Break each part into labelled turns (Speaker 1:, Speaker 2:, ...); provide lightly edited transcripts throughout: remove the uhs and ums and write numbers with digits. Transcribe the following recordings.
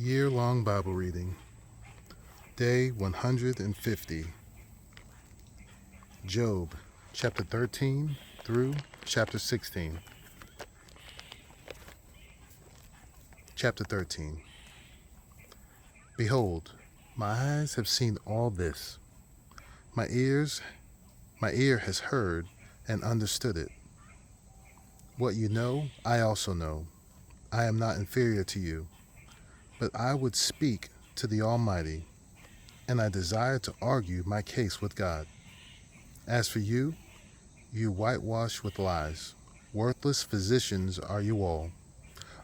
Speaker 1: Year-long Bible reading, Day 150, Job, chapter 13 through chapter 16. Chapter 13. Behold, my eyes have seen all this. My ear has heard and understood it. What you know, I also know. I am not inferior to you. But I would speak to the Almighty, and I desire to argue my case with God. As for you, you whitewash with lies. Worthless physicians are you all.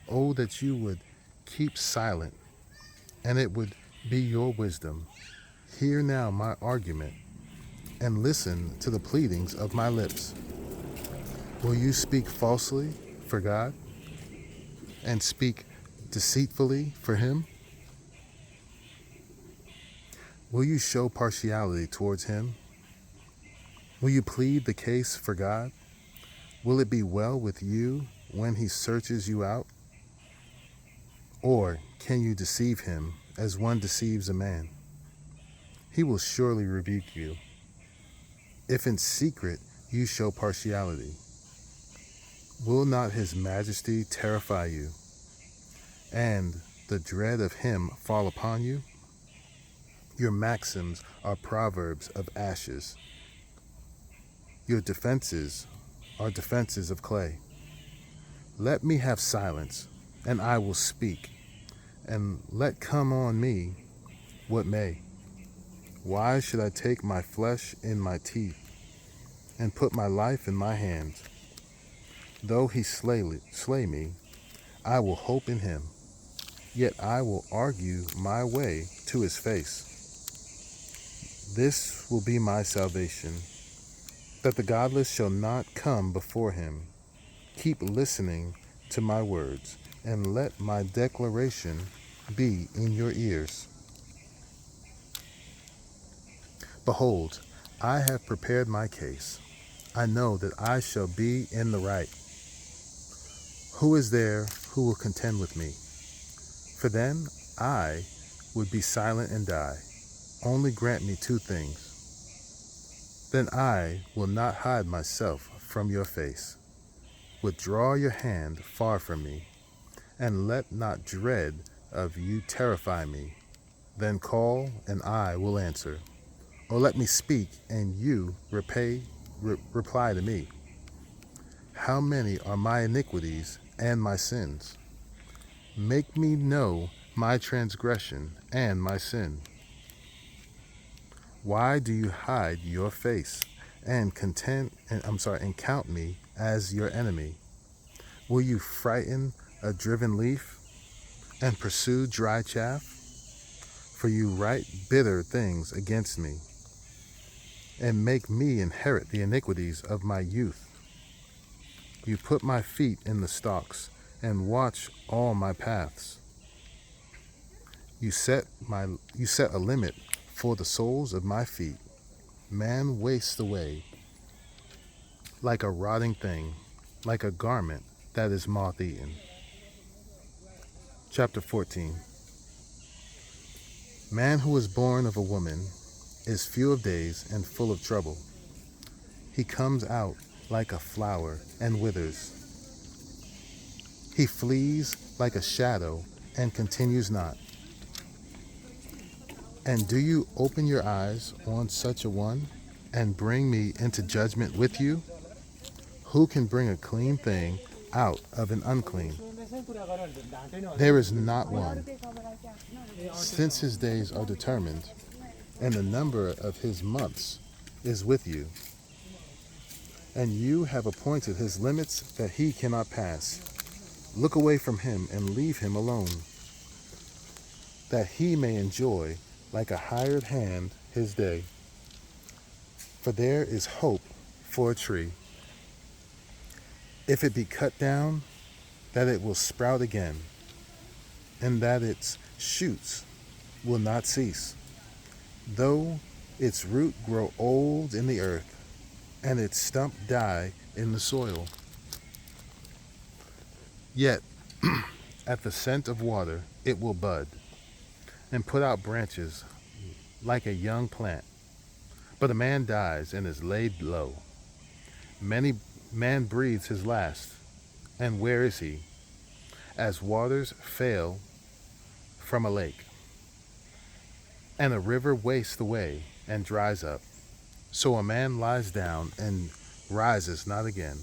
Speaker 1: Oh, that you would keep silent, and it would be your wisdom. Hear now my argument, and listen to the pleadings of my lips. Will you speak falsely for God, and speak deceitfully for him? Will you show partiality towards him? Will you plead the case for God? Will it be well with you when he searches you out? Or can you deceive him as one deceives a man? He will surely rebuke you. If in secret you show partiality, will not his majesty terrify you, and the dread of him fall upon you? Your maxims are proverbs of ashes. Your defenses are defenses of clay. Let me have silence, and I will speak, and let come on me what may. Why should I take my flesh in my teeth, and put my life in my hands? Though he slay me, I will hope in him, yet I will argue my way to his face. This will be my salvation, that the godless shall not come before him. Keep listening to my words, and let my declaration be in your ears. Behold, I have prepared my case. I know that I shall be in the right. Who is there who will contend with me? For then I would be silent and die. Only grant me two things. Then I will not hide myself from your face. Withdraw your hand far from me, and let not dread of you terrify me. Then call, and I will answer. Or let me speak, and you reply to me. How many are my iniquities and my sins? Make me know my transgression and my sin. Why do you hide your face and count me as your enemy? Will you frighten a driven leaf and pursue dry chaff? For you write bitter things against me, and make me inherit the iniquities of my youth. You put my feet in the stocks, and watch all my paths. You set a limit for the soles of my feet. Man wastes away like a rotting thing, like a garment that is moth-eaten. Chapter 14. Man who is born of a woman is few of days and full of trouble. He comes out like a flower and withers. He flees like a shadow and continues not. And do you open your eyes on such a one and bring me into judgment with you? Who can bring a clean thing out of an unclean? There is not one. Since his days are determined, and the number of his months is with you, and you have appointed his limits that he cannot pass. Look away from him and leave him alone, that he may enjoy like a hired hand his day. For there is hope for a tree, if it be cut down, that it will sprout again, and that its shoots will not cease. Though its root grow old in the earth, and its stump die in the soil, yet at the scent of water it will bud, and put out branches like a young plant. But a man dies and is laid low. Many man breathes his last, and where is he? As waters fail from a lake, and a river wastes away and dries up, so a man lies down and rises not again.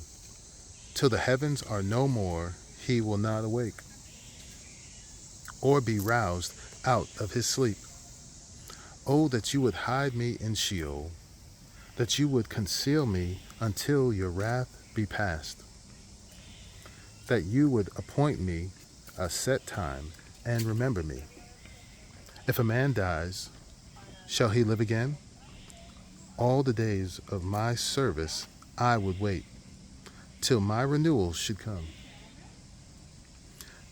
Speaker 1: Till the heavens are no more, he will not awake, or be roused out of his sleep. Oh, that you would hide me in Sheol, that you would conceal me until your wrath be past, that you would appoint me a set time and remember me. If a man dies, shall he live again? All the days of my service I would wait, till my renewal should come.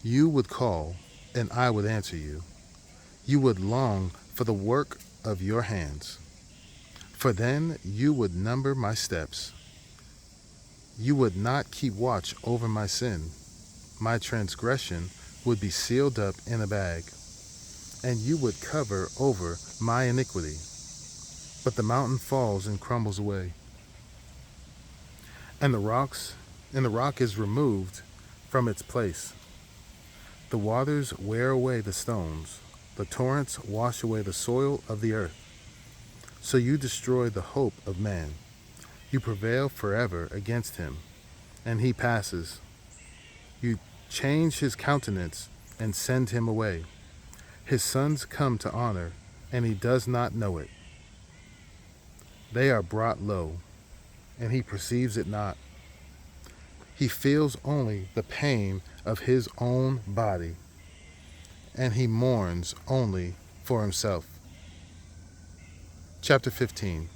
Speaker 1: You would call, and I would answer you. You would long for the work of your hands, for then you would number my steps. You would not keep watch over my sin. My transgression would be sealed up in a bag, and you would cover over my iniquity. But the mountain falls and crumbles away, and the rock is removed from its place. The waters wear away the stones, the torrents wash away the soil of the earth. So you destroy the hope of man. You prevail forever against him, and he passes. You change his countenance and send him away. His sons come to honor, and he does not know it. They are brought low, and he perceives it not. He feels only the pain of his own body, and he mourns only for himself. Chapter 15.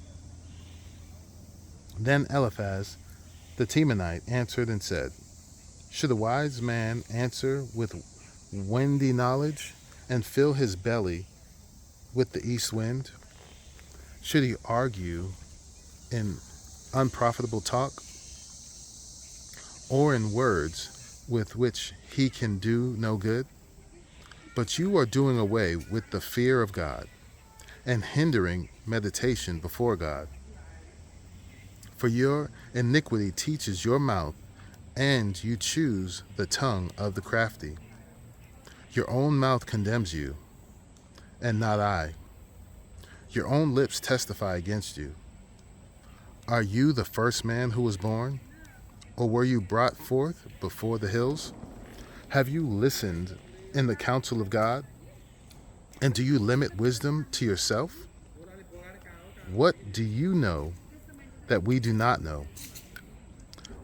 Speaker 1: Then Eliphaz the Temanite answered and said, Should a wise man answer with windy knowledge, and fill his belly with the east wind? Should he argue in unprofitable talk, or in words with which he can do no good? But you are doing away with the fear of God, and hindering meditation before God. For your iniquity teaches your mouth, and you choose the tongue of the crafty. Your own mouth condemns you, and not I. Your own lips testify against you. Are you the first man who was born? Or were you brought forth before the hills? Have you listened in the counsel of God? And do you limit wisdom to yourself? What do you know that we do not know?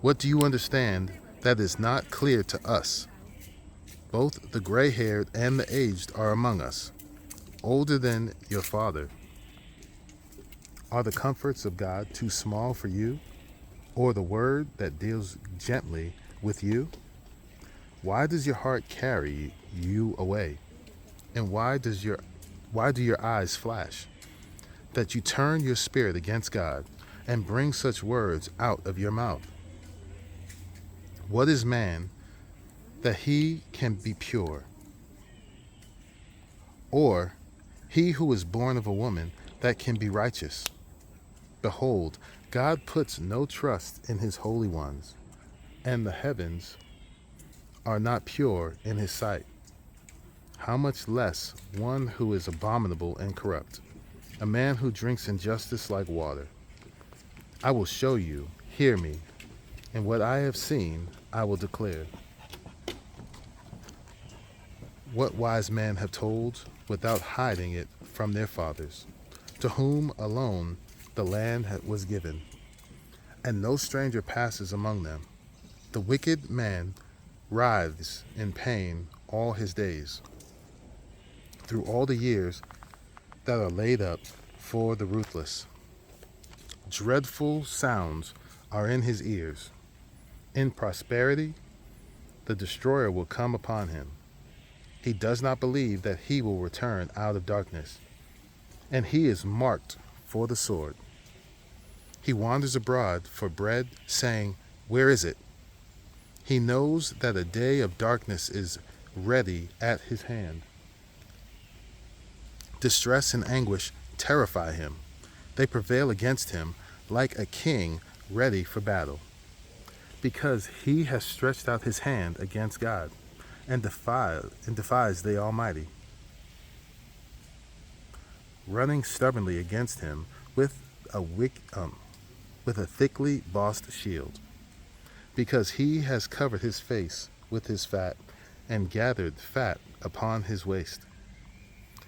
Speaker 1: What do you understand that is not clear to us? Both the gray-haired and the aged are among us, older than your father. Are the comforts of God too small for you, or the word that deals gently with you? Why does your heart carry you away? And why do your eyes flash? That you turn your spirit against God and bring such words out of your mouth. What is man that he can be pure? Or he who is born of a woman that can be righteous? Behold, God puts no trust in his holy ones, and the heavens are not pure in his sight. How much less one who is abominable and corrupt, a man who drinks injustice like water. I will show you, hear me, and what I have seen I will declare. What wise men have told without hiding it from their fathers, to whom alone the land was given, and no stranger passes among them. The wicked man writhes in pain all his days, through all the years that are laid up for the ruthless. Dreadful sounds are in his ears. In prosperity, the destroyer will come upon him. He does not believe that he will return out of darkness, and he is marked for the sword. He wanders abroad for bread, saying, Where is it? He knows that a day of darkness is ready at his hand. Distress and anguish terrify him. They prevail against him like a king ready for battle, because he has stretched out his hand against God and defies the Almighty, running stubbornly against him with a thickly bossed shield, because he has covered his face with his fat and gathered fat upon his waist,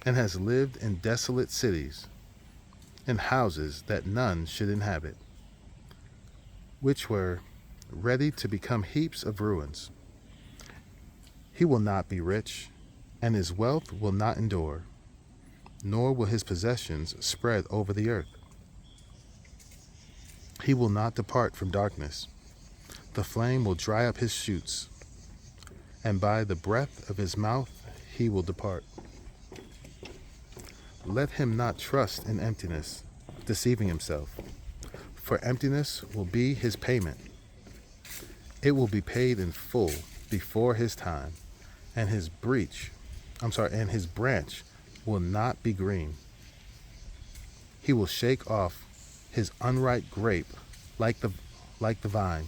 Speaker 1: and has lived in desolate cities, in houses that none should inhabit, which were ready to become heaps of ruins. He will not be rich, and his wealth will not endure, nor will his possessions spread over the earth. He will not depart from darkness. The flame will dry up his shoots, and by the breath of his mouth he will depart. Let him not trust in emptiness, deceiving himself, for emptiness will be his payment. It will be paid in full before his time, and his branch will not be green. He will shake off his unripe grape like the vine,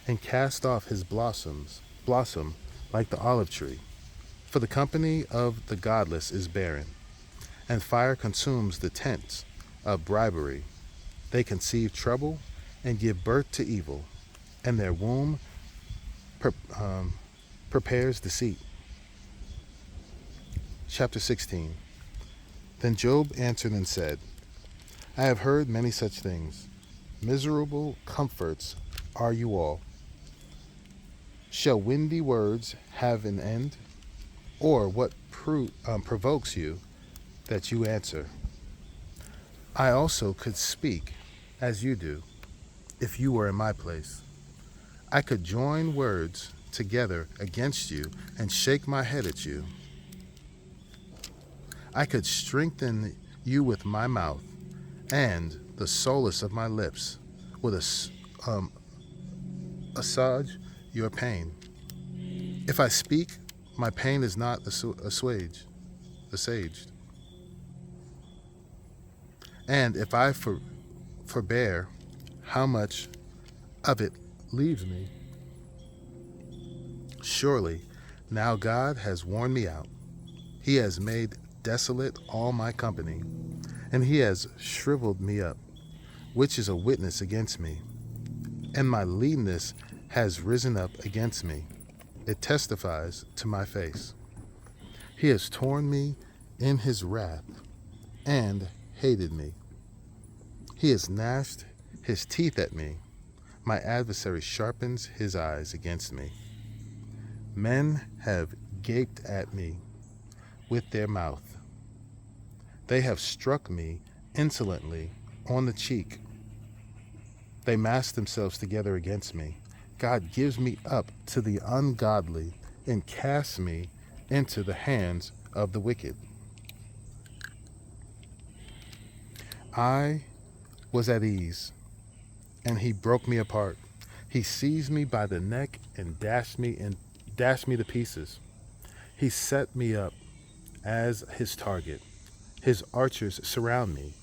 Speaker 1: and cast off his blossom like the olive tree. For the company of the godless is barren, and fire consumes the tents of bribery. They conceive trouble and give birth to evil, and their womb prepares deceit. Chapter 16. Then Job answered and said, I have heard many such things. Miserable comforts are you all. Shall windy words have an end? Or what provokes you that you answer? I also could speak as you do, if you were in my place. I could join words together against you and shake my head at you. I could strengthen you with my mouth, and the solace of my lips would assuage your pain. If I speak, my pain is not assuaged. And if I forbear, how much of it leaves me? Surely, now God has worn me out. He has made desolate all my company, and he has shriveled me up, which is a witness against me. And my leanness has risen up against me. It testifies to my face. He has torn me in his wrath and hated me. He has gnashed his teeth at me. My adversary sharpens his eyes against me. Men have gaped at me with their mouth. They have struck me insolently on the cheek. They mass themselves together against me. God gives me up to the ungodly and casts me into the hands of the wicked. I was at ease, and he broke me apart. He seized me by the neck and dashed me to pieces. He set me up as his target. His archers surround me.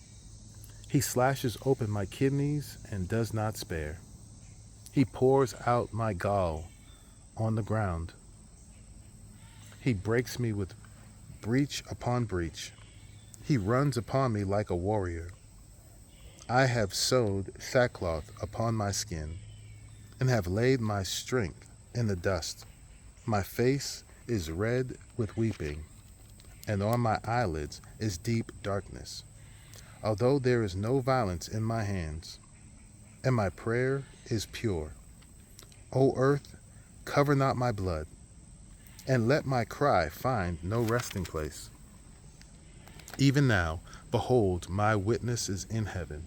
Speaker 1: He slashes open my kidneys and does not spare. He pours out my gall on the ground. He breaks me with breach upon breach. He runs upon me like a warrior. I have sewed sackcloth upon my skin and have laid my strength in the dust. My face is red with weeping, and on my eyelids is deep darkness. Although there is no violence in my hands, and my prayer is pure. O earth, cover not my blood, and let my cry find no resting place. Even now, behold, my witness is in heaven,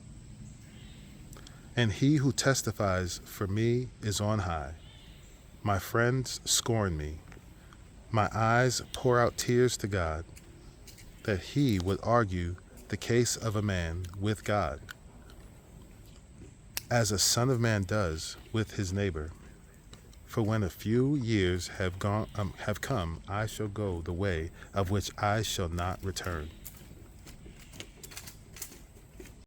Speaker 1: and he who testifies for me is on high. My friends scorn me. My eyes pour out tears to God, that he would argue the case of a man with God, as a son of man does with his neighbor. For when a few years have come, I shall go the way of which I shall not return.